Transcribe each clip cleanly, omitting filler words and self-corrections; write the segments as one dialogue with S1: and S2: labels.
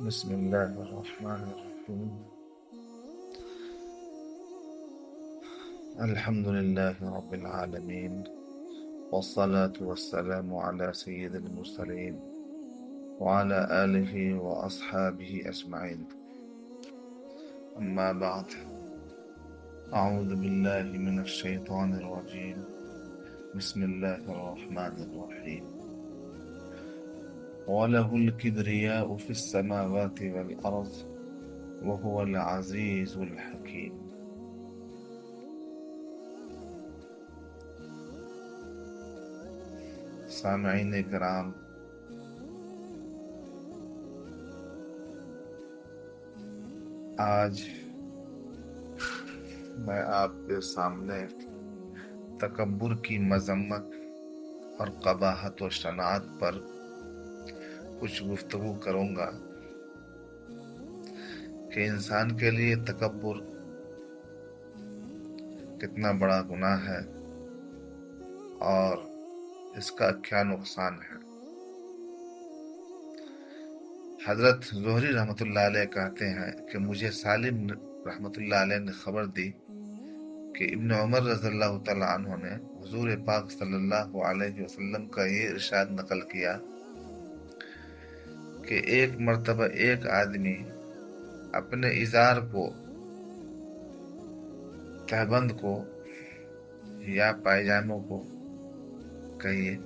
S1: بسم الله الرحمن الرحيم. الحمد لله رب العالمين، والصلاة والسلام على سيد المرسلين وعلى آله وأصحابه أجمعين. أما بعد، أعوذ بالله من الشيطان الرجيم. بسم الله الرحمن الرحيم. وله الكبرياء في السماوات والأرض وهو العزيز الحكيم. سامعین کرام، آج میں آپ کے سامنے تکبر کی مذمت اور قباحت و شناعت پر کچھ گفتگو کروں گا کہ انسان کے لیے تکبر کتنا بڑا گناہ ہے اور اس کا کیا نقصان ہے۔ حضرت زہری رحمۃ اللہ علیہ کہتے ہیں کہ مجھے سالم رحمۃ اللہ علیہ نے خبر دی کہ ابن عمر رضی اللہ تعالیٰ عنہ نے حضور پاک صلی اللہ علیہ وسلم کا یہ ارشاد نقل کیا کہ ایک مرتبہ ایک آدمی اپنے ازار کو، تہبند کو یا پائجاموں کو کہیے،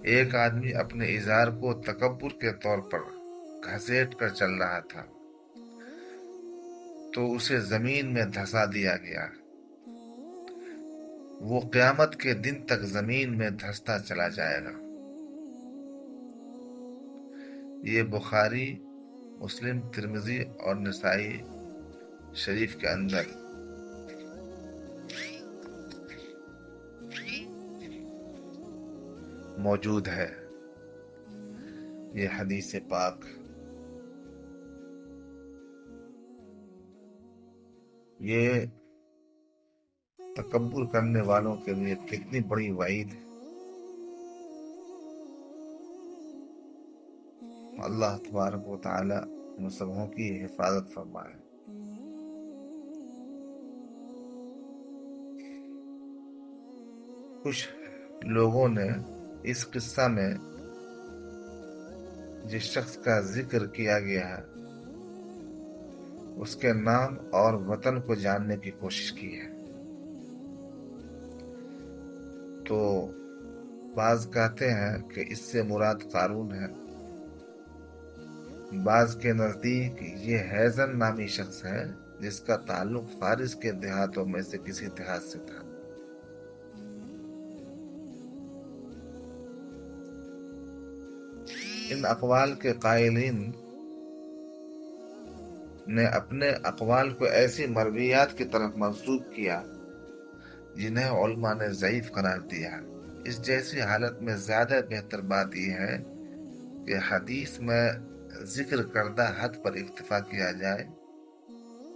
S1: ایک آدمی اپنے ازار کو تکبر کے طور پر گھسیٹ کر چل رہا تھا تو اسے زمین میں دھسا دیا گیا۔ وہ قیامت کے دن تک زمین میں دھستا چلا جائے گا۔ یہ بخاری، مسلم، ترمذی اور نسائی شریف کے اندر موجود ہے یہ حدیث پاک۔ یہ تکبر کرنے والوں کے لیے کتنی بڑی وعید ہے۔ اللہ تبارک و تعالی ہم سبوں کی حفاظت فرمائے۔ کچھ لوگوں نے اس قصہ میں جس شخص کا ذکر کیا گیا ہے اس کے نام اور وطن کو جاننے کی کوشش کی ہے۔ تو بعض کہتے ہیں کہ اس سے مراد قارون ہے، بعض کے نزدیک یہ ہیزن نامی شخص ہے جس کا تعلق فارس کے دیہاتوں میں سے کسی دیہات سے تھا۔ ان اقوال کے قائلین نے اپنے اقوال کو ایسی مرویات کی طرف منسوب کیا جنہیں علماء نے ضعیف قرار دیا۔ اس جیسی حالت میں زیادہ بہتر بات یہ ہے کہ حدیث میں ذکر کردہ حد پر اکتفا کیا جائے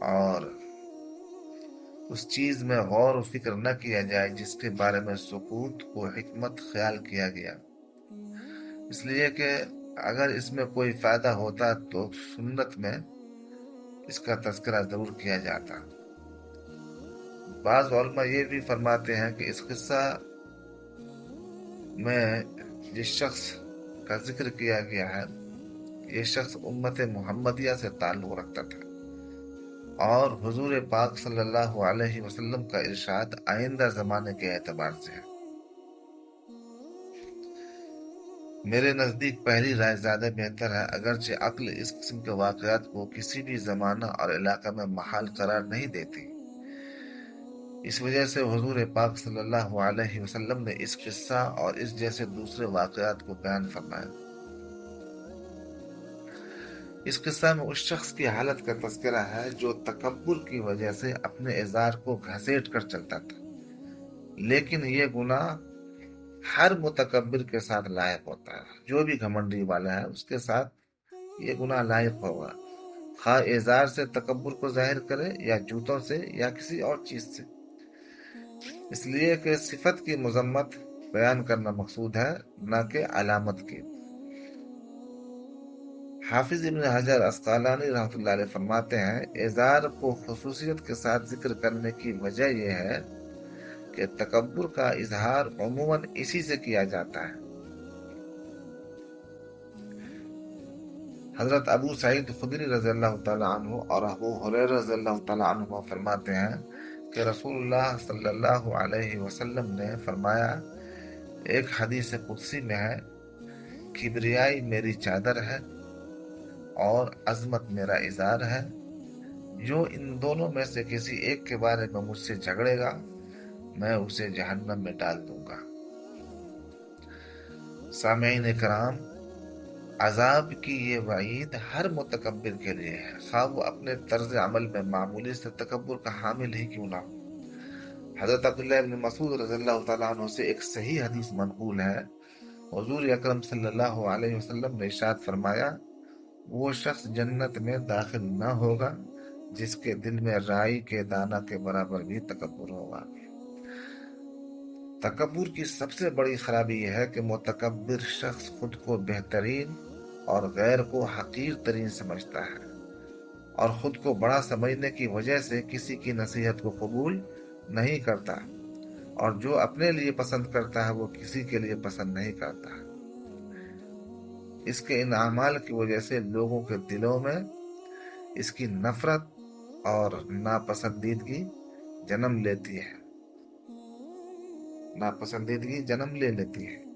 S1: اور اس چیز میں غور و فکر نہ کیا جائے جس کے بارے میں سکوت کو حکمت خیال کیا گیا، اس لیے کہ اگر اس میں کوئی فائدہ ہوتا تو سنت میں اس کا تذکرہ ضرور کیا جاتا۔ بعض علماء یہ بھی فرماتے ہیں کہ اس قصہ میں جس شخص کا ذکر کیا گیا ہے یہ شخص امت محمدیہ سے تعلق رکھتا تھا اور حضور پاک صلی اللہ علیہ وسلم کا ارشاد آئندہ زمانے کے اعتبار سے ہے۔ میرے نزدیک پہلی رائے زیادہ بہتر ہے، اگرچہ عقل اس قسم کے واقعات کو کسی بھی زمانہ اور علاقہ میں محال قرار نہیں دیتی۔ اس وجہ سے حضور پاک صلی اللہ علیہ وسلم نے اس قصہ اور اس جیسے دوسرے واقعات کو بیان فرمایا۔ اس قصہ میں اس شخص کی حالت کا تذکرہ ہے جو تکبر کی وجہ سے اپنے ازار کو گھسیٹ کر چلتا تھا، لیکن یہ گناہ ہر متکبر کے ساتھ لائق ہوتا ہے۔ جو بھی گھمنڈی والا ہے اس کے ساتھ یہ گناہ لائق ہوگا، خواہ ازار سے تکبر کو ظاہر کرے یا جوتوں سے یا کسی اور چیز سے، اس لیے کہ صفت کی مذمت بیان کرنا مقصود ہے، نہ کہ علامت کی۔ حافظ ابن حجر عسقلانی رحمۃ اللہ علیہ فرماتے ہیں ازار کو خصوصیت کے ساتھ ذکر کرنے کی وجہ یہ ہے کہ تکبر کا اظہار عموماً اسی سے کیا جاتا ہے۔ حضرت ابو سعید خدری رضی اللہ تعالیٰ عنہ اور ابو ہریرہ رضی اللہ تعالیٰ عنہ فرماتے ہیں کہ رسول اللہ صلی اللہ علیہ وسلم نے فرمایا، ایک حدیث قدسی میں ہے، کبریائی میری چادر ہے اور عظمت میرا ازار ہے، جو ان دونوں میں سے کسی ایک کے بارے میں مجھ سے جھگڑے گا میں اسے جہنم میں ڈال دوں گا۔ سامعین کرام، عذاب کی یہ وعید ہر متکبر کے لیے ہے، خواہ وہ اپنے طرز عمل میں معمولی سے تکبر کا حامل ہی کیوں نہ ہو۔ حضرت عبداللہ ابن مسعود رضی اللہ تعالیٰ عنہ سے ایک صحیح حدیث منقول ہے، حضور اکرم صلی اللہ علیہ وسلم نے ارشاد فرمایا، وہ شخص جنت میں داخل نہ ہوگا جس کے دل میں رائی کے دانہ کے برابر بھی تکبر ہوگا۔ تکبر کی سب سے بڑی خرابی یہ ہے کہ متکبر شخص خود کو بہترین اور غیر کو حقیر ترین سمجھتا ہے، اور خود کو بڑا سمجھنے کی وجہ سے کسی کی نصیحت کو قبول نہیں کرتا، اور جو اپنے لیے پسند کرتا ہے وہ کسی کے لیے پسند نہیں کرتا۔ اس کے ان اعمال کی وجہ سے لوگوں کے دلوں میں اس کی نفرت اور ناپسندیدگی جنم لیتی ہے۔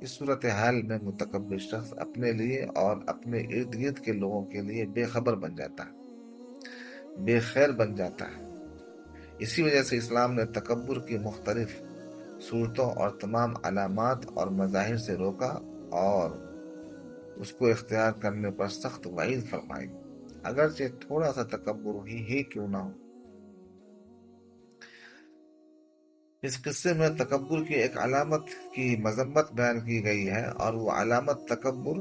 S1: اس صورتحال میں متکبر شخص اپنے لیے اور اپنے ارد گرد کے لوگوں کے لیے بے خبر بن جاتا ہے، بے خیر بن جاتا ہے۔ اسی وجہ سے اسلام نے تکبر کی مختلف صورتوں اور تمام علامات اور مظاہر سے روکا اور اس کو اختیار کرنے پر سخت وعید فرمائی، اگرچہ تھوڑا سا تکبر ہی کیوں نہ ہو۔ اس قصے میں تکبر کی ایک علامت کی مذمت بیان کی گئی ہے، اور وہ علامت تکبر،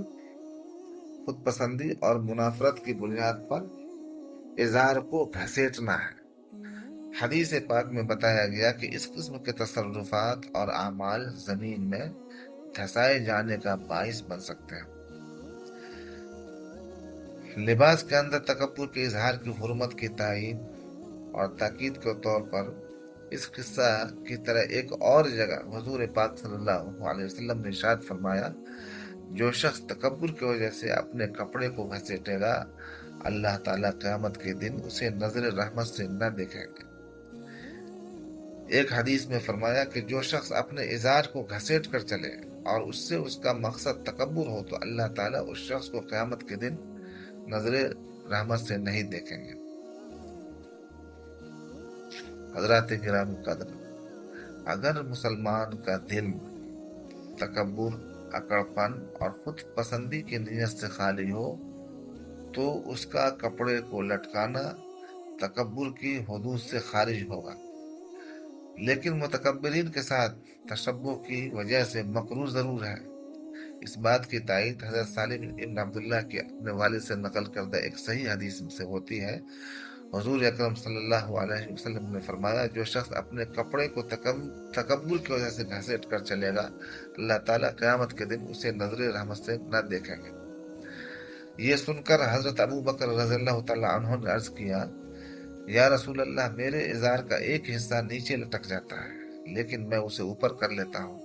S1: خود پسندی اور منافرت کی بنیاد پر ازار کو گھسیٹنا ہے۔ حدیث پاک میں بتایا گیا کہ اس قسم کے تصرفات اور اعمال زمین میں دھسائے جانے کا باعث بن سکتے ہیں۔ لباس کے اندر تکبر کے اظہار کی حرمت کی تائید اور تاکید کے طور پر اس قصہ کی طرح ایک اور جگہ حضور پاک صلی اللہ علیہ وسلم نے ارشاد فرمایا، جو شخص تکبر کی وجہ سے اپنے کپڑے کو گھسیٹے گا اللہ تعالیٰ قیامت کے دن اسے نظر رحمت سے نہ دیکھیں گے۔ ایک حدیث میں فرمایا کہ جو شخص اپنے ازار کو گھسیٹ کر چلے اور اس سے اس کا مقصد تکبر ہو تو اللہ تعالیٰ اس شخص کو قیامت کے دن نظر رحمت سے نہیں دیکھیں گے۔ حضرات کرام قدر، اگر مسلمان کا دل تکبر، اکڑپن اور خود پسندی کی نیت سے خالی ہو تو اس کا کپڑے کو لٹکانا تکبر کی حدود سے خارج ہوگا، لیکن متکبرین کے ساتھ تشبہ کی وجہ سے مکروہ ضرور ہے۔ اس بات کی تائید حضرت سالم ابن عبداللہ کے اپنے والد سے نقل کردہ ایک صحیح حدیث سے ہوتی ہے۔ حضور اکرم صلی اللہ علیہ وسلم نے فرمایا، جو شخص اپنے کپڑے کو تکبر کی وجہ سے گھسیٹ کر چلے گا اللہ تعالیٰ قیامت کے دن اسے نظر رحمت سے نہ دیکھیں گے۔ یہ سن کر حضرت ابو بکر رضی اللہ تعالیٰ عنہ نے عرض کیا، یا رسول اللہ، میرے ازار کا ایک حصہ نیچے لٹک جاتا ہے لیکن میں اسے اوپر کر لیتا ہوں۔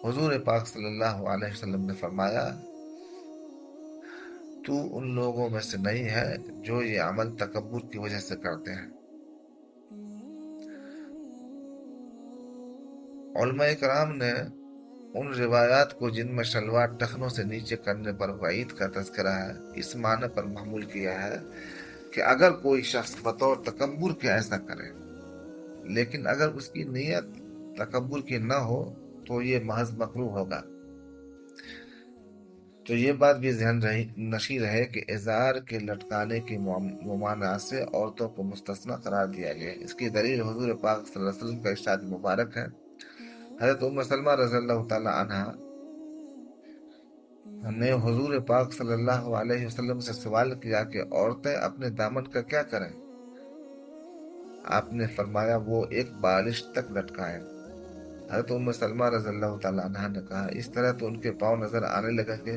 S1: حضور پاک صلی اللہ علیہ وسلم نے فرمایا، تو ان لوگوں میں سے نہیں ہے جو یہ عمل تکبر کی وجہ سے کرتے ہیں۔ علماء کرام نے ان روایات کو جن میں شلوار ٹخنوں سے نیچے کرنے پر وعید کا تذکرہ ہے اس معنی پر محمول کیا ہے کہ اگر کوئی شخص بطور تکبر کے ایسا کرے لیکن اگر اس کی نیت تکبر کی نہ ہو تو یہ محض مکروہ ہوگا۔ تو یہ بات بھی ذہن نشی رہے کہ ازار کے لٹکانے کی ممانعت سے عورتوں کو مستثنی قرار دیا گیا۔ اس کی دلیل حضور پاک صلی اللہ علیہ وسلم کا ارشاد مبارک ہے۔ حضرت ام سلمہ رضی اللہ تعالی عنہا نے حضور پاک صلی اللہ علیہ وسلم سے سوال کیا کہ عورتیں اپنے دامن کا کیا کریں؟ آپ نے فرمایا، وہ ایک بالش تک لٹکائیں۔ حضرت ام سلمہ رضی اللہ تعالی عنہا نے کہا، اس طرح تو ان کے پاؤں نظر آنے لگیں گے۔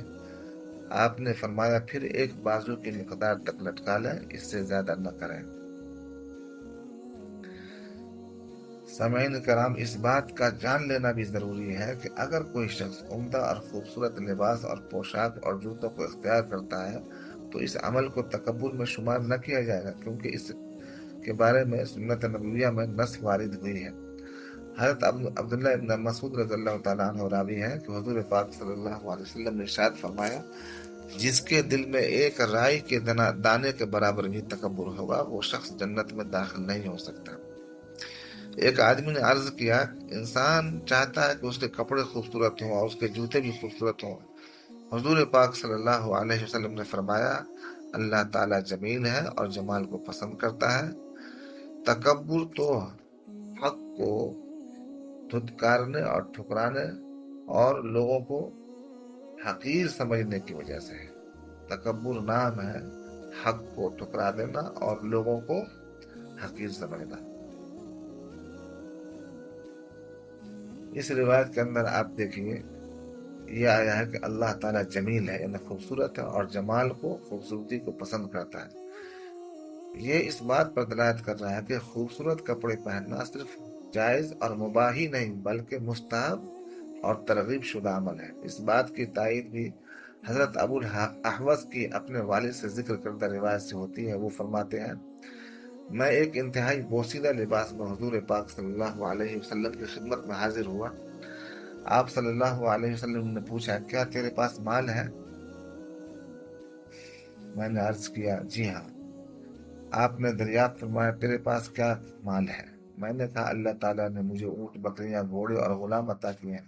S1: آپ نے فرمایا پھر ایک بازو کی مقدار تک لٹکا لیں، اس سے زیادہ نہ کریں۔ سامعین کرام، اس بات کا جان لینا بھی ضروری ہے کہ اگر کوئی شخص عمدہ اور خوبصورت لباس اور پوشاک اور جوتوں کو اختیار کرتا ہے تو اس عمل کو تکبر میں شمار نہ کیا جائے گا، کیونکہ اس کے بارے میں سنت نبویہ میں نص وارد ہوئی ہے۔ حضرت عبداللہ ابن مسعود رضی اللہ تعالیٰ عنہ راوی ہے کہ حضور پاک صلی اللہ علیہ وسلم نے ارشاد فرمایا، جس کے دل میں ایک رائی کے دانے کے برابر بھی تکبر ہوگا وہ شخص جنت میں داخل نہیں ہو سکتا۔ ایک آدمی نے عرض کیا، انسان چاہتا ہے کہ اس کے کپڑے خوبصورت ہوں اور اس کے جوتے بھی خوبصورت ہوں۔ حضور پاک صلی اللہ علیہ وسلم نے فرمایا، اللہ تعالیٰ جمیل ہے اور جمال کو پسند کرتا ہے۔ تکبر تو حق کو دھتکارنے اور ٹھکرانے اور لوگوں کو حقیر سمجھنے کی وجہ سے ہے۔ تکبر نام ہے حق کو ٹھکرا دینا اور لوگوں کو حقیر سمجھنا۔ اس روایت کے اندر آپ دیکھیے، یہ آیا ہے کہ اللہ تعالیٰ جمیل ہے، یعنی خوبصورت ہے، اور جمال کو، خوبصورتی کو پسند کرتا ہے۔ یہ اس بات پر دلالت کر رہا ہے کہ خوبصورت کپڑے پہننا صرف جائز اور مباح ہی نہیں بلکہ مستحب اور ترغیب شدہ عمل ہے۔ اس بات کی تائید بھی حضرت ابو الاحوص کی اپنے والد سے ذکر کردہ روایت سے ہوتی ہے۔ وہ فرماتے ہیں، میں ایک انتہائی بوسیدہ لباس میں حضور پاک صلی اللہ علیہ وسلم کی خدمت میں حاضر ہوا۔ آپ صلی اللہ علیہ وسلم نے پوچھا، کیا تیرے پاس مال ہے؟ میں نے عرض کیا، جی ہاں۔ آپ نے دریافت فرمایا، تیرے پاس کیا مال ہے؟ میں نے کہا، اللہ تعالیٰ نے مجھے اونٹ، بکریاں، گھوڑے اور غلام عطا کیے ہیں۔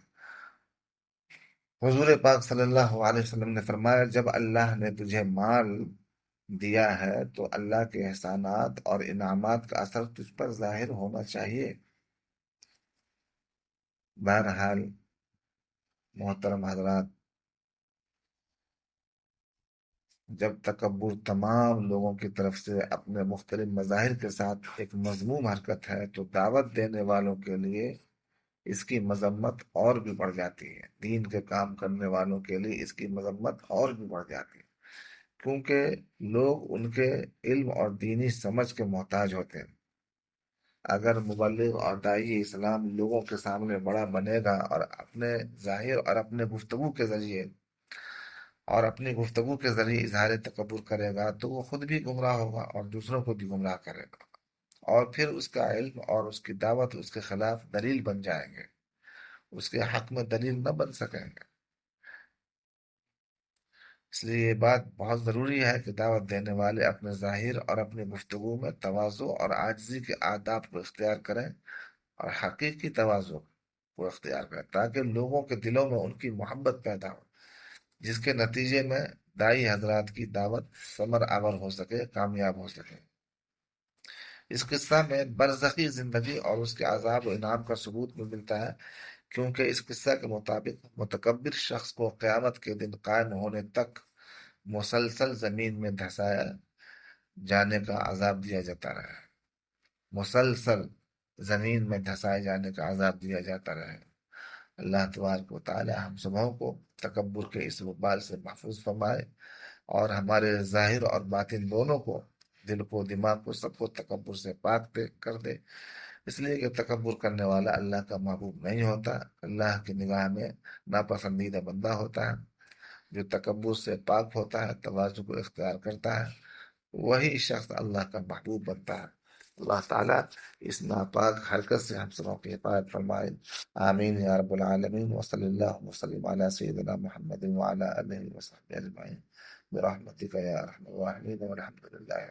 S1: حضور پاک صلی اللہ علیہ وسلم نے فرمایا، جب اللہ نے تجھے مال دیا ہے تو اللہ کے احسانات اور انعامات کا اثر تجھ پر ظاہر ہونا چاہیے۔ بہرحال محترم حضرات، جب تکبر تمام لوگوں کی طرف سے اپنے مختلف مظاہر کے ساتھ ایک مذموم حرکت ہے تو دعوت دینے والوں کے لیے اس کی مذمت اور بھی بڑھ جاتی ہے۔ دین کے کام کرنے والوں کے لیے اس کی مذمت اور بھی بڑھ جاتی ہے، کیونکہ لوگ ان کے علم اور دینی سمجھ کے محتاج ہوتے ہیں۔ اگر مبلغ اور داعی اسلام لوگوں کے سامنے بڑا بنے گا اور اپنے ظاہر اور اپنی گفتگو کے ذریعے اظہار تکبر کرے گا تو وہ خود بھی گمراہ ہوگا اور دوسروں کو بھی گمراہ کرے گا، اور پھر اس کا علم اور اس کی دعوت اس کے خلاف دلیل بن جائیں گے، اس کے حق میں دلیل نہ بن سکیں گے۔ اس لیے یہ بات بہت ضروری ہے کہ دعوت دینے والے اپنے ظاہر اور اپنی گفتگو میں تواضع اور عاجزی کے آداب کو اختیار کریں، اور حقیقی تواضع کو اختیار کریں، تاکہ لوگوں کے دلوں میں ان کی محبت پیدا ہو، جس کے نتیجے میں دائی حضرات کی دعوت ثمر آور ہو سکے، کامیاب ہو سکے۔ اس قصہ میں برزخی زندگی اور اس کے عذاب و انعام کا ثبوت بھی ملتا ہے، کیونکہ اس قصہ کے مطابق متکبر شخص کو قیامت کے دن قائم ہونے تک مسلسل زمین میں دھسایا جانے کا عذاب دیا جاتا رہا ہے۔ مسلسل زمین میں دھسائے جانے کا عذاب دیا جاتا رہے۔ اللہ تبارک و تعالی ہم سبوں کو تکبر کے اس وبال سے محفوظ فرمائے، اور ہمارے ظاہر اور باطن دونوں کو، دل کو، دماغ کو، سب کو تکبر سے پاک کر دے۔ اس لیے کہ تکبر کرنے والا اللہ کا محبوب نہیں ہوتا، اللہ کی نگاہ میں ناپسندیدہ بندہ ہوتا ہے۔ جو تکبر سے پاک ہوتا ہے، تواضع کو اختیار کرتا ہے، وہی شخص اللہ کا محبوب بنتا ہے۔ اللہ تعالیٰ اس ناپاک حرکت سے ہم سبوں کی حفاظت فرمائے، آمین یا رب العالمین۔ وصلی اللہ وسلم علی سیدنا محمد وعلی آلہ وصحبہ اجمعین برحمتک یا ارحم الراحمین، والحمد للہ۔